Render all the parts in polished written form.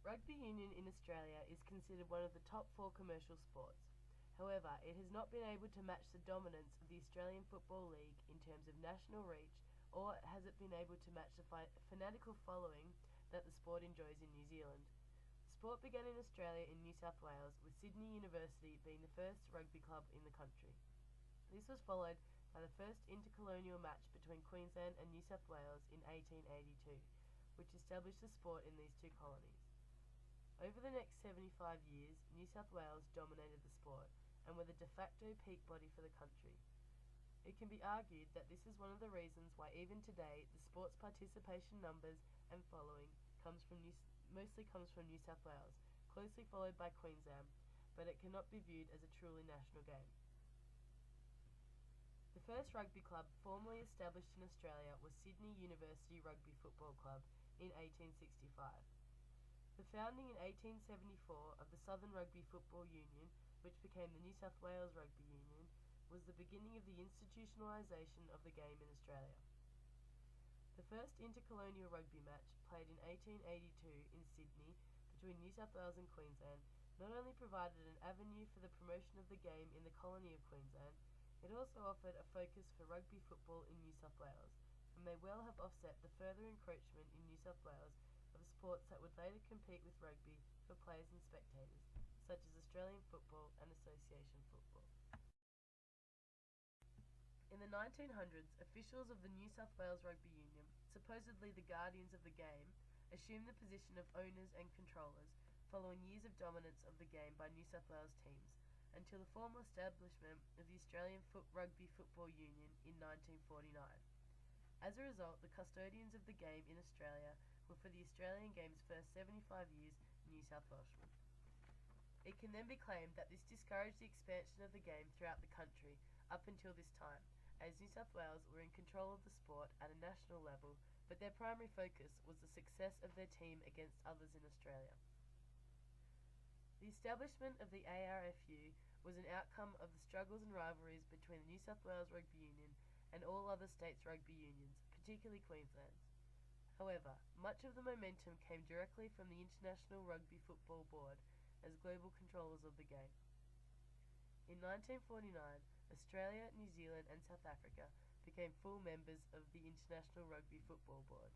Rugby union in Australia is considered one of the top 4 commercial sports. However, it has not been able to match the dominance of the Australian Football League in terms of national reach, or has it been able to match the fanatical following that the sport enjoys in New Zealand. The sport began in Australia in New South Wales, with Sydney University being the first rugby club in the country. This was followed by the first intercolonial match between Queensland and New South Wales in 1882, which established the sport in these two colonies. Over the next 75 years, New South Wales dominated the sport and were the de facto peak body for the country. It can be argued that this is one of the reasons why even today the sport's participation numbers and following mostly comes from New South Wales, closely followed by Queensland, but it cannot be viewed as a truly national game. The first rugby club formally established in Australia was Sydney University Rugby Football Club in 1865. The founding in 1874 of the Southern Rugby Football Union, which became the New South Wales Rugby Union, was the beginning of the institutionalisation of the game in Australia. The first intercolonial rugby match, played in 1882 in Sydney between New South Wales and Queensland, not only provided an avenue for the promotion of the game in the colony of Queensland, it also offered a focus for rugby football in New South Wales, and may well have offset the further encroachment in New South Wales of sports that would later compete with rugby for players and spectators, such as Australian football and association football. In the 1900s, officials of the New South Wales Rugby Union, supposedly the guardians of the game, assumed the position of owners and controllers, following years of dominance of the game by New South Wales teams, until the formal establishment of the Australian Rugby Football Union in 1949. As a result, the custodians of the game in Australia were for the Australian Game's first 75 years New South Welshmen. It can then be claimed that this discouraged the expansion of the game throughout the country up until this time, as New South Wales were in control of the sport at a national level, but their primary focus was the success of their team against others in Australia. The establishment of the ARFU was an outcome of the struggles and rivalries between the New South Wales Rugby Union and all other states' rugby unions, particularly Queensland's. However, much of the momentum came directly from the International Rugby Football Board as global controllers of the game. In 1949, Australia, New Zealand and South Africa became full members of the International Rugby Football Board.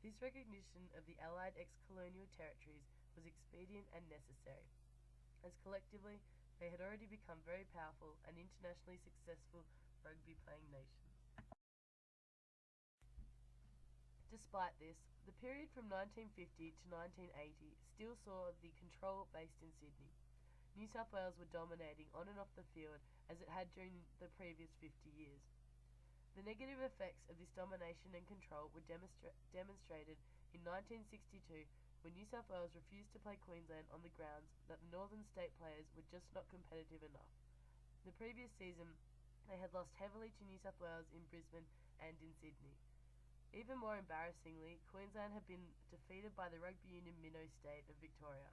This recognition of the Allied ex-colonial territories was expedient and necessary, as collectively they had already become very powerful and internationally successful rugby-playing nations. Despite this, the period from 1950 to 1980 still saw the control based in Sydney. New South Wales were dominating on and off the field as it had during the previous 50 years. The negative effects of this domination and control were demonstrated in 1962 when New South Wales refused to play Queensland on the grounds that the northern state players were just not competitive enough. The previous season, they had lost heavily to New South Wales in Brisbane and in Sydney. Even more embarrassingly, Queensland had been defeated by the rugby union minnow state of Victoria.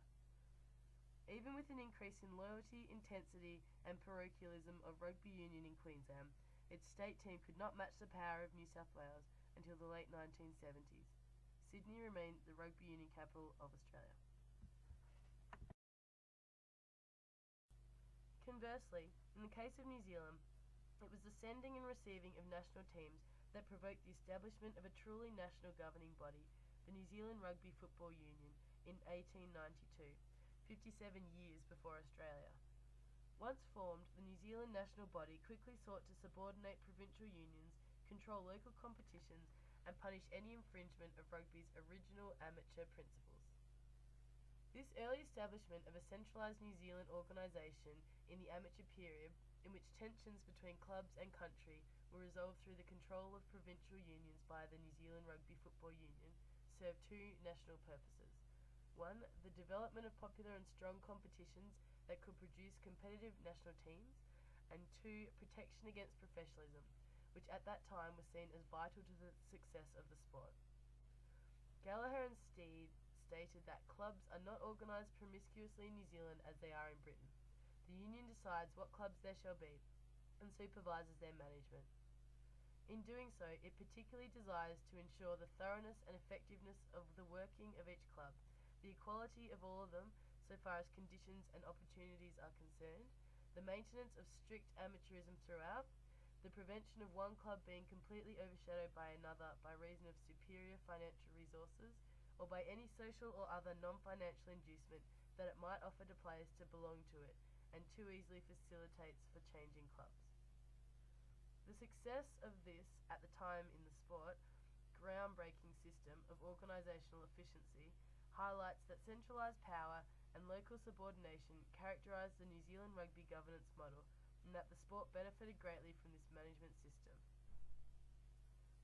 Even with an increase in loyalty, intensity and parochialism of rugby union in Queensland, its state team could not match the power of New South Wales until the late 1970s. Sydney remained the rugby union capital of Australia. Conversely, in the case of New Zealand, it was the sending and receiving of national teams that provoked the establishment of a truly national governing body, the New Zealand Rugby Football Union, in 1892, 57 years before Australia. Once formed, the New Zealand national body quickly sought to subordinate provincial unions, control local competitions, and punish any infringement of rugby's original amateur principles. This early establishment of a centralised New Zealand organisation in the amateur period, in which tensions between clubs and country were resolved through the control of provincial unions by the New Zealand Rugby Football Union, served two national purposes. One, the development of popular and strong competitions that could produce competitive national teams, and two, protection against professionalism, which at that time was seen as vital to the success of the sport. Gallagher and Steed stated that clubs are not organised promiscuously in New Zealand as they are in Britain. The union decides what clubs there shall be, and supervises their management. In doing so, it particularly desires to ensure the thoroughness and effectiveness of the working of each club, the equality of all of them so far as conditions and opportunities are concerned, the maintenance of strict amateurism throughout, the prevention of one club being completely overshadowed by another by reason of superior financial resources, or by any social or other non-financial inducement that it might offer to players to belong to it, and too easily facilitates for changing clubs. The success of this, at the time in the sport, groundbreaking system of organisational efficiency highlights that centralised power and local subordination characterised the New Zealand rugby governance model, and that the sport benefited greatly from this management system.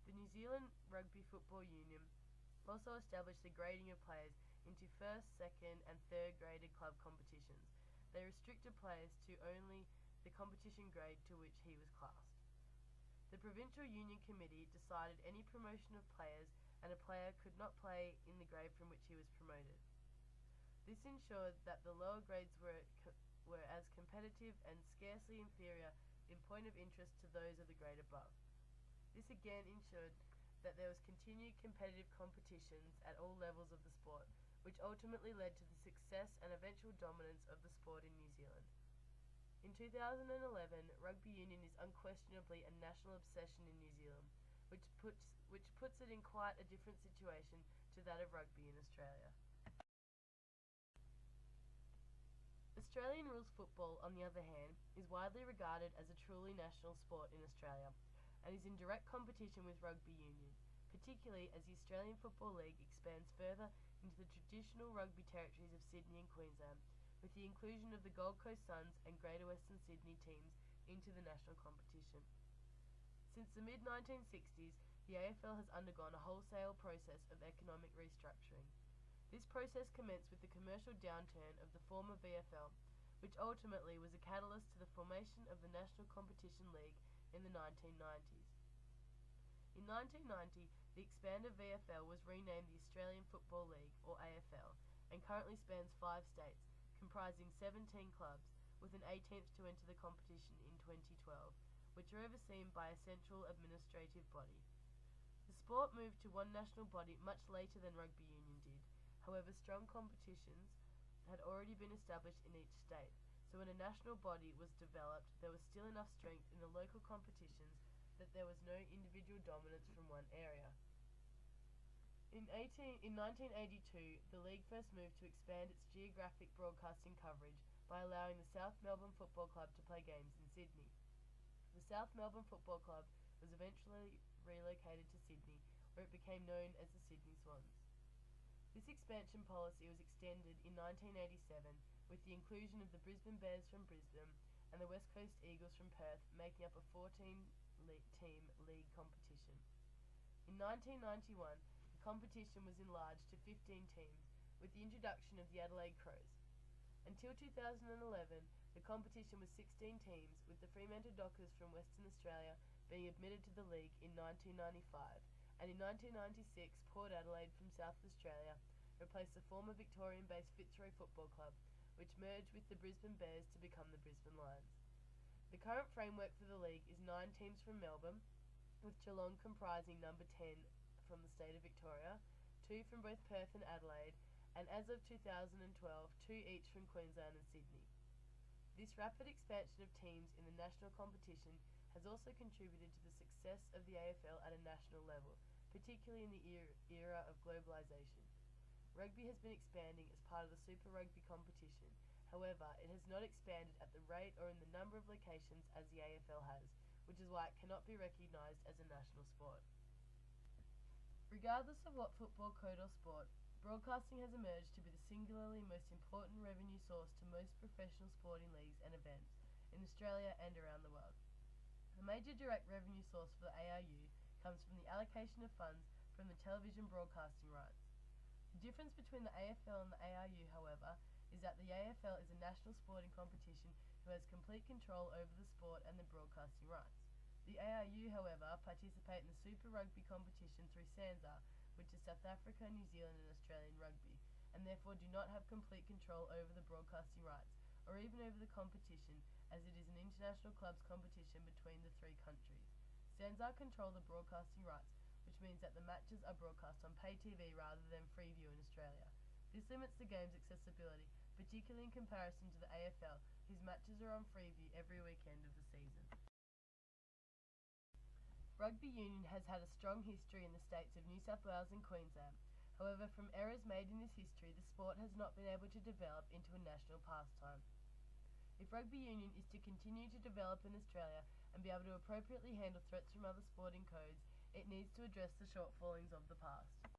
The New Zealand Rugby Football Union also established the grading of players into first, second and third graded club competitions. They restricted players to only the competition grade to which he was classed. The Provincial Union Committee decided any promotion of players, and a player could not play in the grade from which he was promoted. This ensured that the lower grades were as competitive and scarcely inferior in point of interest to those of the grade above. This again ensured that there was continued competitive competitions at all levels of the sport, which ultimately led to the success and eventual dominance of the sport in New Zealand. In 2011, rugby union is unquestionably a national obsession in New Zealand, which puts it in quite a different situation to that of rugby in Australia. Australian rules football, on the other hand, is widely regarded as a truly national sport in Australia, and is in direct competition with rugby union, particularly as the Australian Football League expands further into the traditional rugby territories of Sydney and Queensland, with the inclusion of the Gold Coast Suns and Greater Western Sydney teams into the national competition. Since the mid-1960s, the AFL has undergone a wholesale process of economic restructuring. This process commenced with the commercial downturn of the former VFL, which ultimately was a catalyst to the formation of the National Competition League in the 1990s. In 1990, the expanded VFL was renamed the Australian Football League, or AFL, and currently spans 5 states, comprising 17 clubs, with an 18th to enter the competition in 2012, which are overseen by a central administrative body. The sport moved to one national body much later than rugby union did. However, strong competitions had already been established in each state, so when a national body was developed, there was still enough strength in the local competitions that there was no individual dominance from one area. In 1982, the league first moved to expand its geographic broadcasting coverage by allowing the South Melbourne Football Club to play games in Sydney. The South Melbourne Football Club was eventually relocated to Sydney, where it became known as the Sydney Swans. This expansion policy was extended in 1987 with the inclusion of the Brisbane Bears from Brisbane and the West Coast Eagles from Perth, making up a 14-team league competition. In 1991, the competition was enlarged to 15 teams with the introduction of the Adelaide Crows. Until 2011, the competition was 16 teams, with the Fremantle Dockers from Western Australia being admitted to the league in 1995, and in 1996 Port Adelaide from South Australia replaced the former Victorian-based Fitzroy Football Club, which merged with the Brisbane Bears to become the Brisbane Lions. The current framework for the league is 9 teams from Melbourne, with Geelong comprising number 10 from the state of Victoria, 2 from both Perth and Adelaide, and as of 2012, 2 each from Queensland and Sydney. This rapid expansion of teams in the national competition has also contributed to the success of the AFL at a national level, particularly in the era of globalisation. Rugby has been expanding as part of the Super Rugby competition. However, it has not expanded at the rate or in the number of locations as the AFL has, which is why it cannot be recognised as a national sport. Regardless of what football code or sport, broadcasting has emerged to be the singularly most important revenue source to most professional sporting leagues and events in Australia and around the world. The major direct revenue source for the ARU comes from the allocation of funds from the television broadcasting rights. The difference between the AFL and the ARU, however, is that the AFL is a national sporting competition who has complete control over the sport and the broadcasting rights. The ARU, however, participate in the Super Rugby competition through SANZAAR, which is South Africa, New Zealand and Australian rugby, and therefore do not have complete control over the broadcasting rights, or even over the competition, as it is an international clubs competition between the 3 countries. SANZAAR control the broadcasting rights, which means that the matches are broadcast on pay TV rather than Freeview in Australia. This limits the game's accessibility, particularly in comparison to the AFL, whose matches are on Freeview every weekend of the season. Rugby union has had a strong history in the states of New South Wales and Queensland. However, from errors made in this history, the sport has not been able to develop into a national pastime. If rugby union is to continue to develop in Australia and be able to appropriately handle threats from other sporting codes, it needs to address the shortfallings of the past.